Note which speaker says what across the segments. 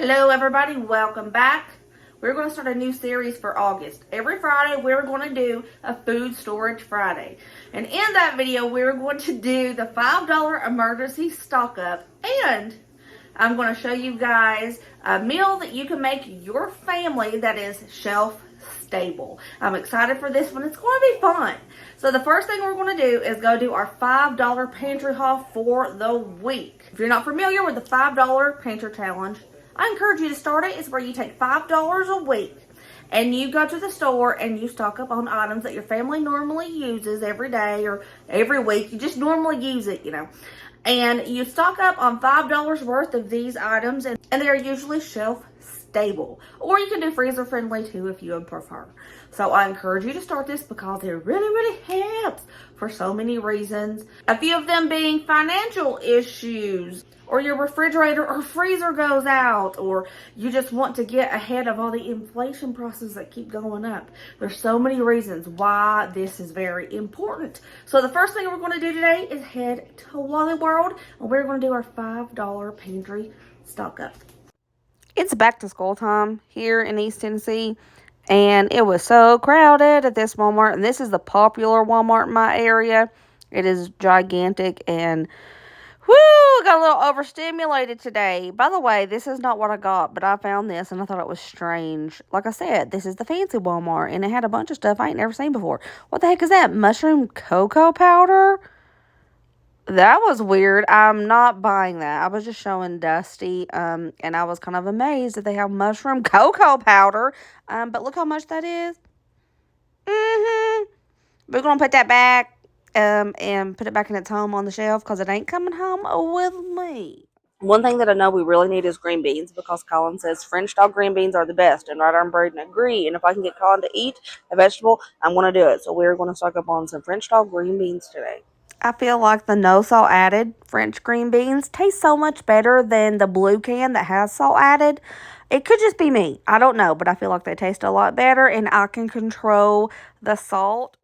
Speaker 1: Hello everybody, welcome back. We're going to start a new series for August. Every Friday we're going to do a food storage Friday. And in that video we're going to do the $5 emergency stock up, and I'm going to show you guys a meal that you can make your family that is shelf stable. I'm excited for this one. It's going to be fun. So the first thing we're going to do is go do our $5 pantry haul for the week. If you're not familiar with the $5 pantry challenge, I encourage you to start it. It's where you take $5 a week and you go to the store and you stock up on items that your family normally uses every day or every week. You just normally use it, you know. And you stock up on $5 worth of these items, and they're usually shelf stable. Or you can do freezer friendly too if you would prefer. So I encourage you to start this because it really helps for so many reasons. A few of them being financial issues, or your refrigerator or freezer goes out, or you just want to get ahead of all the inflation prices that keep going up. There's so many reasons why this is very important. So the first thing we're going to do today is head to Wally World, and we're going to do our $5 pantry stock up. It's back to school time here in East Tennessee, and it was so crowded at this Walmart. And this is the popular Walmart in my area. It is gigantic, and woo, got a little overstimulated today. By the way, this is not what I got, but I found this and I thought it was strange. Like I said, this is the fancy Walmart, and it had a bunch of stuff I ain't never seen before. What the heck is that? Mushroom cocoa powder? That was weird. I'm not buying that. I was just showing Dusty, and I was kind of amazed that they have mushroom cocoa powder. But look how much that is. We're going to put that back, and put it back in its home on the shelf because it ain't coming home with me. One thing that I know we really need is green beans, because Colin says French dog green beans are the best, and Ryder and Braden agree. And if I can get Colin to eat a vegetable, I'm going to do it. So we're going to stock up on some French dog green beans today. I feel like the no salt added French green beans taste so much better than the blue can that has salt added. It could just be me. I don't know, but I feel like they taste a lot better, and I can control the salt.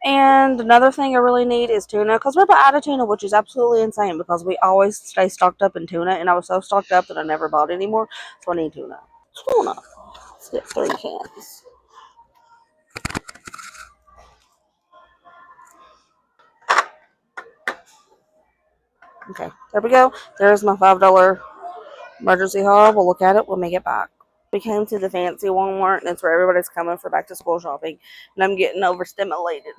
Speaker 1: And another thing I really need is tuna, because we're out of tuna, which is absolutely insane because we always stay stocked up in tuna, and I was so stocked up that I never bought any more, so I need tuna. Tuna. Let's get 3 cans. Okay, there we go. There's my $5 emergency haul. We'll look at it when we get back. We came to the fancy Walmart, and it's where everybody's coming for back to school shopping, and I'm getting overstimulated.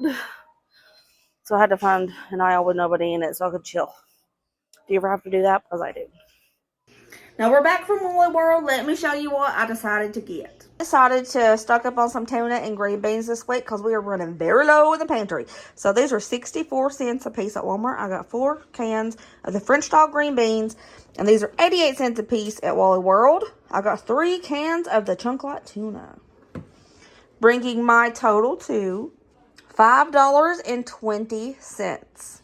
Speaker 1: So I had to find an aisle with nobody in it so I could chill. Do you ever have to do that? Because I do. Now we're back from Wally World. Let me show you what I decided to get. I decided to stock up on some tuna and green beans this week because we are running very low in the pantry. So these are 64 cents a piece at Walmart. I got 4 cans of the French dog green beans, and these are 88 cents a piece at Wally World. I got 3 cans of the chunk lot tuna, bringing my total to $5.20.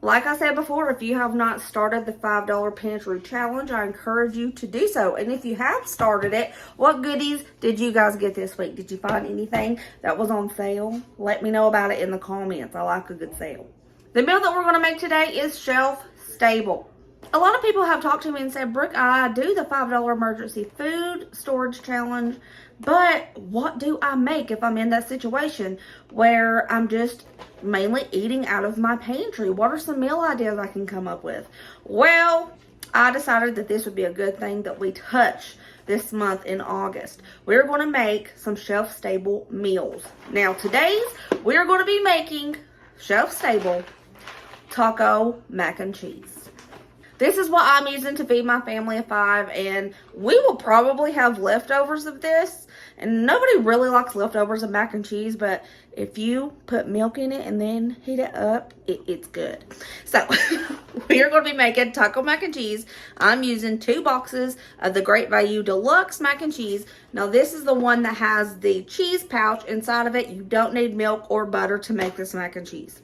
Speaker 1: Like I said before, if you have not started the $5 pantry challenge, I encourage you to do so. And if you have started it, what goodies did you guys get this week? Did you find anything that was on sale? Let me know about it in the comments. I like a good sale. The meal that we're going to make today is shelf stable. A lot of people have talked to me and said, Brooke, I do the $5 emergency food storage challenge, but what do I make if I'm in that situation where I'm just mainly eating out of my pantry? What are some meal ideas I can come up with? Well, I decided that this would be a good thing that we touch this month in August. We're going to make some shelf-stable meals. Now, today's, we're going to be making shelf-stable taco mac and cheese. This is what I'm using to feed my family of 5, and we will probably have leftovers of this. And nobody really likes leftovers of mac and cheese, but if you put milk in it and then heat it up, it's good. So we are going to be making taco mac and cheese. I'm using 2 boxes of the Great Value Deluxe mac and cheese. Now this is the one that has the cheese pouch inside of it. You don't need milk or butter to make this mac and cheese.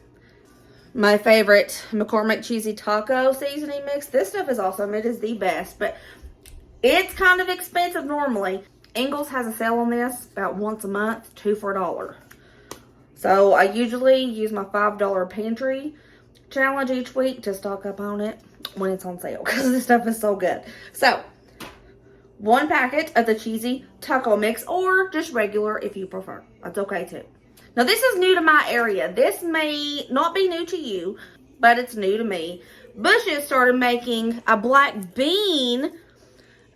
Speaker 1: My favorite McCormick Cheesy Taco Seasoning Mix. This stuff is awesome. It is the best, but it's kind of expensive normally. Ingles has a sale on this about once a month, 2 for $1. So I usually use my $5 pantry challenge each week to stock up on it when it's on sale because this stuff is so good. So, 1 packet of the cheesy taco mix, or just regular if you prefer. That's okay too. Now, this is new to my area. This may not be new to you, but it's new to me. Bush's started making a black bean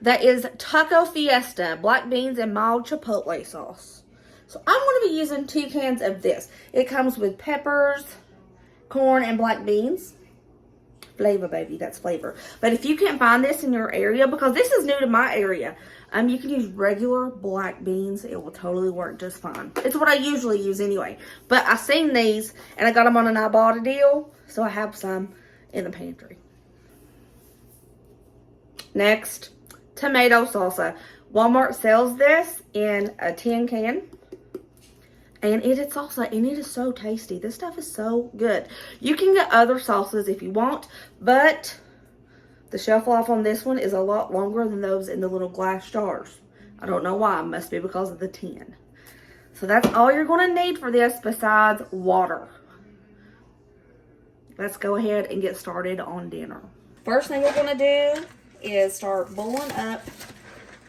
Speaker 1: that is taco fiesta. Black beans and mild chipotle sauce. So I'm going to be using 2 cans of this. It comes with peppers, corn, and black beans. Flavor, baby, that's flavor. But if you can't find this in your area, because this is new to my area, you can use regular black beans. It will totally work just fine. It's what I usually use anyway. But I seen these, and I got them on an Ibotta deal, so I have some in the pantry. Next, tomato salsa. Walmart sells this in a tin can. And it is salsa, and it is so tasty. This stuff is so good. You can get other salsas if you want, but the shelf life on this one is a lot longer than those in the little glass jars. I don't know why. It must be because of the tin. So that's all you're going to need for this besides water. Let's go ahead and get started on dinner. First thing we're going to do is start boiling up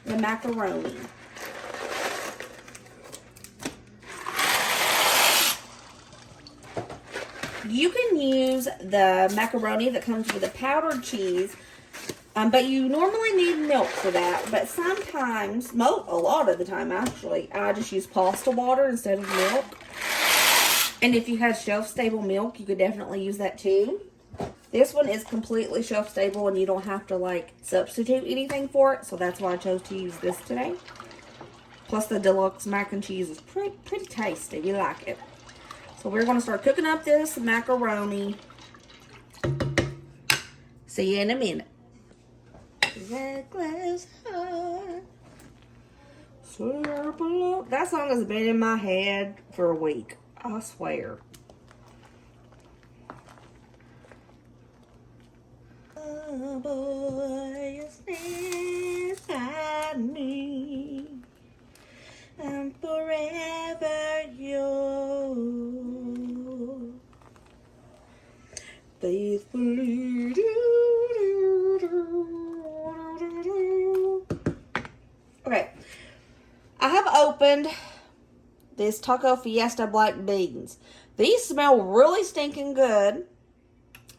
Speaker 1: the macaroni. You can use the macaroni that comes with a powdered cheese, but you normally need milk for that. But sometimes, a lot of the time actually, I just use pasta water instead of milk. And if you have shelf-stable milk, you could definitely use that too. This one is completely shelf-stable and you don't have to substitute anything for it. So that's why I chose to use this today. Plus the deluxe mac and cheese is pretty tasty. We like it. So we're going to start cooking up this macaroni. See you in a minute. That song has been in my head for a week. I swear. Oh boy, it's inside me. I'm forever yours. Faithfully. Okay. I have opened this Taco Fiesta black beans. These smell really stinking good.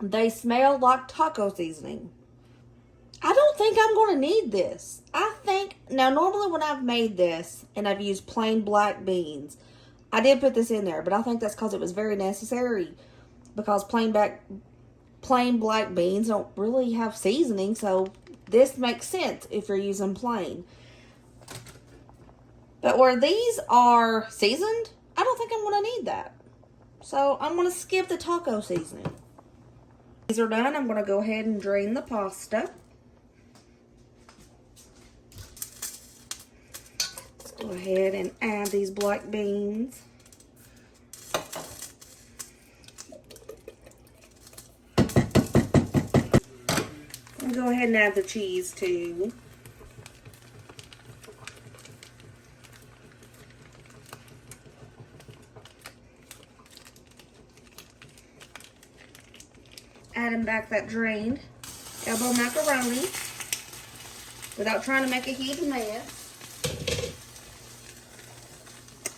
Speaker 1: They smell like taco seasoning. I don't think I'm going to need this. Now normally when I've made this and I've used plain black beans, I did put this in there, but I think that's because it was very necessary, because plain black beans don't really have seasoning, so this makes sense if you're using plain. But where these are seasoned, I don't think I'm going to need that. So I'm going to skip the taco seasoning. These are done. I'm going to go ahead and drain the pasta. Let's go ahead and add these black beans. And go ahead and add the cheese too. Adding back that drained elbow macaroni without trying to make a huge mess.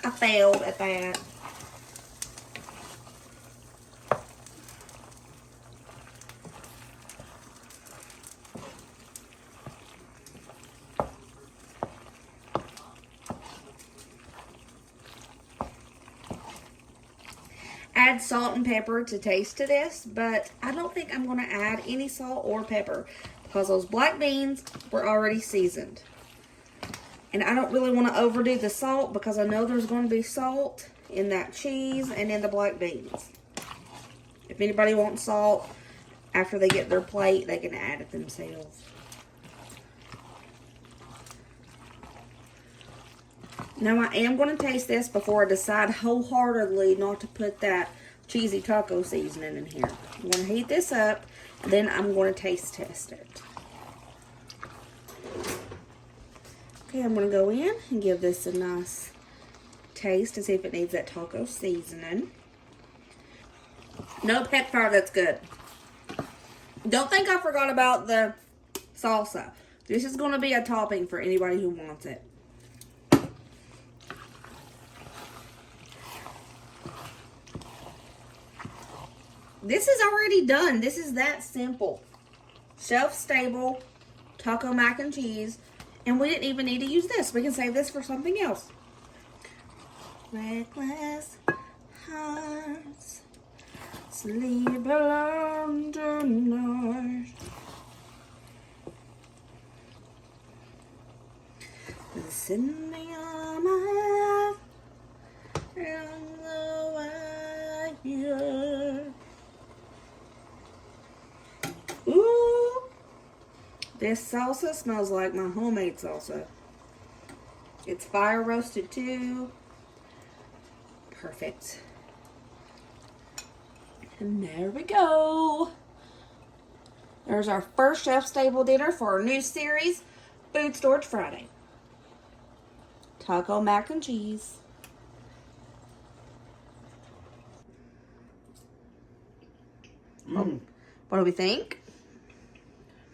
Speaker 1: I failed at that. Add salt and pepper to taste to this, but I don't think I'm going to add any salt or pepper because those black beans were already seasoned. And I don't really want to overdo the salt because I know there's going to be salt in that cheese and in the black beans. If anybody wants salt after they get their plate, they can add it themselves. Now I am going to taste this before I decide wholeheartedly not to put that cheesy taco seasoning in here. I'm going to heat this up, and then I'm going to taste test it. Okay, I'm going to go in and give this a nice taste to see if it needs that taco seasoning. No pet fire, that's good. Don't think I forgot about the salsa. This is going to be a topping for anybody who wants it. This is already done. This is that simple. Shelf-stable taco mac and cheese. And we didn't even need to use this. We can save this for something else. Reckless hearts sleep alone tonight. Listen to your mind and the wire. Ooh, this salsa smells like my homemade salsa. It's fire roasted too. Perfect. And there we go. There's our first shelf-stable dinner for our new series, Food Storage Friday. Taco mac and cheese.
Speaker 2: Mm.
Speaker 1: What do we think?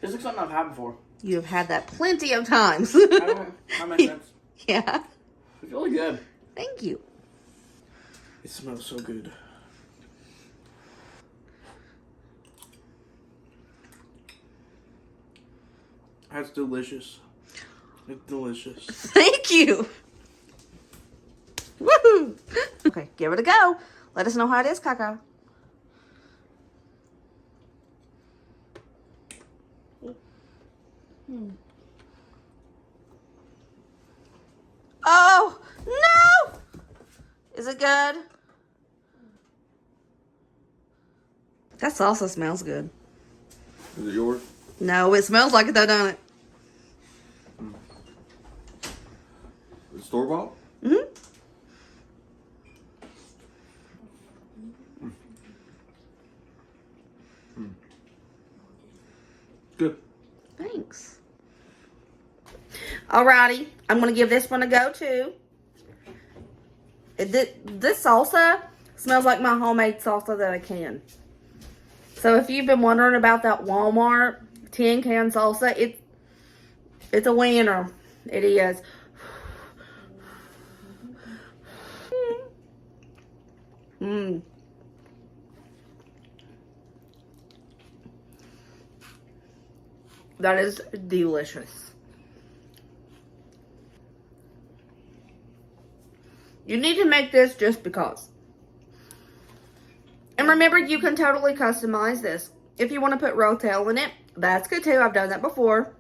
Speaker 2: This looks something I've had before.
Speaker 1: You have had that plenty of times.
Speaker 2: I don't. That makes sense.
Speaker 1: Yeah.
Speaker 2: It's really good.
Speaker 1: Thank you.
Speaker 2: It smells so good. That's delicious. It's delicious.
Speaker 1: Thank you. Woohoo! Okay, give it a go. Let us know how it is, Kaka. Oh, no! Is it good? That salsa smells good.
Speaker 2: Is it yours?
Speaker 1: No, it smells like it though, don't it?
Speaker 2: Is it store-bought?
Speaker 1: Mm-hmm.
Speaker 2: Good.
Speaker 1: Thanks. Alrighty, I'm going to give this one a go too. This salsa smells like my homemade salsa that I can. So if you've been wondering about that Walmart tin can salsa, it's a winner. It is. Mmm. That is delicious. You need to make this just because. And remember, you can totally customize this. If you want to put rotel in it, that's good too. I've done that before.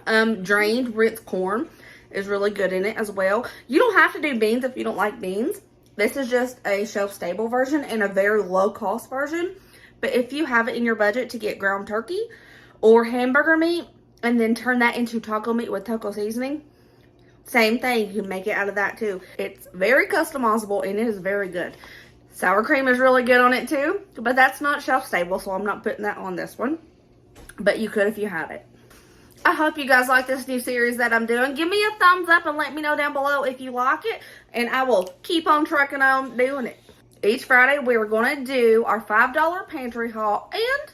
Speaker 1: Drained rinsed corn is really good in it as well. You don't have to do beans if you don't like beans. This is just a shelf-stable version and a very low-cost version. But if you have it in your budget to get ground turkey or hamburger meat and then turn that into taco meat with taco seasoning, same thing. You can make it out of that too. It's very customizable and it is very good. Sour cream is really good on it too, but that's not shelf-stable, so I'm not putting that on this one. But you could if you have it. I hope you guys like this new series that I'm doing. Give me a thumbs up and let me know down below if you like it. And I will keep on trucking on doing it. Each Friday, we're going to do our $5 pantry haul and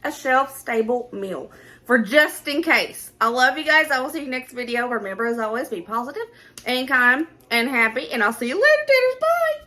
Speaker 1: a shelf-stable meal for just in case. I love you guys. I will see you next video. Remember, as always, be positive and kind and happy. And I'll see you later, taters. Bye.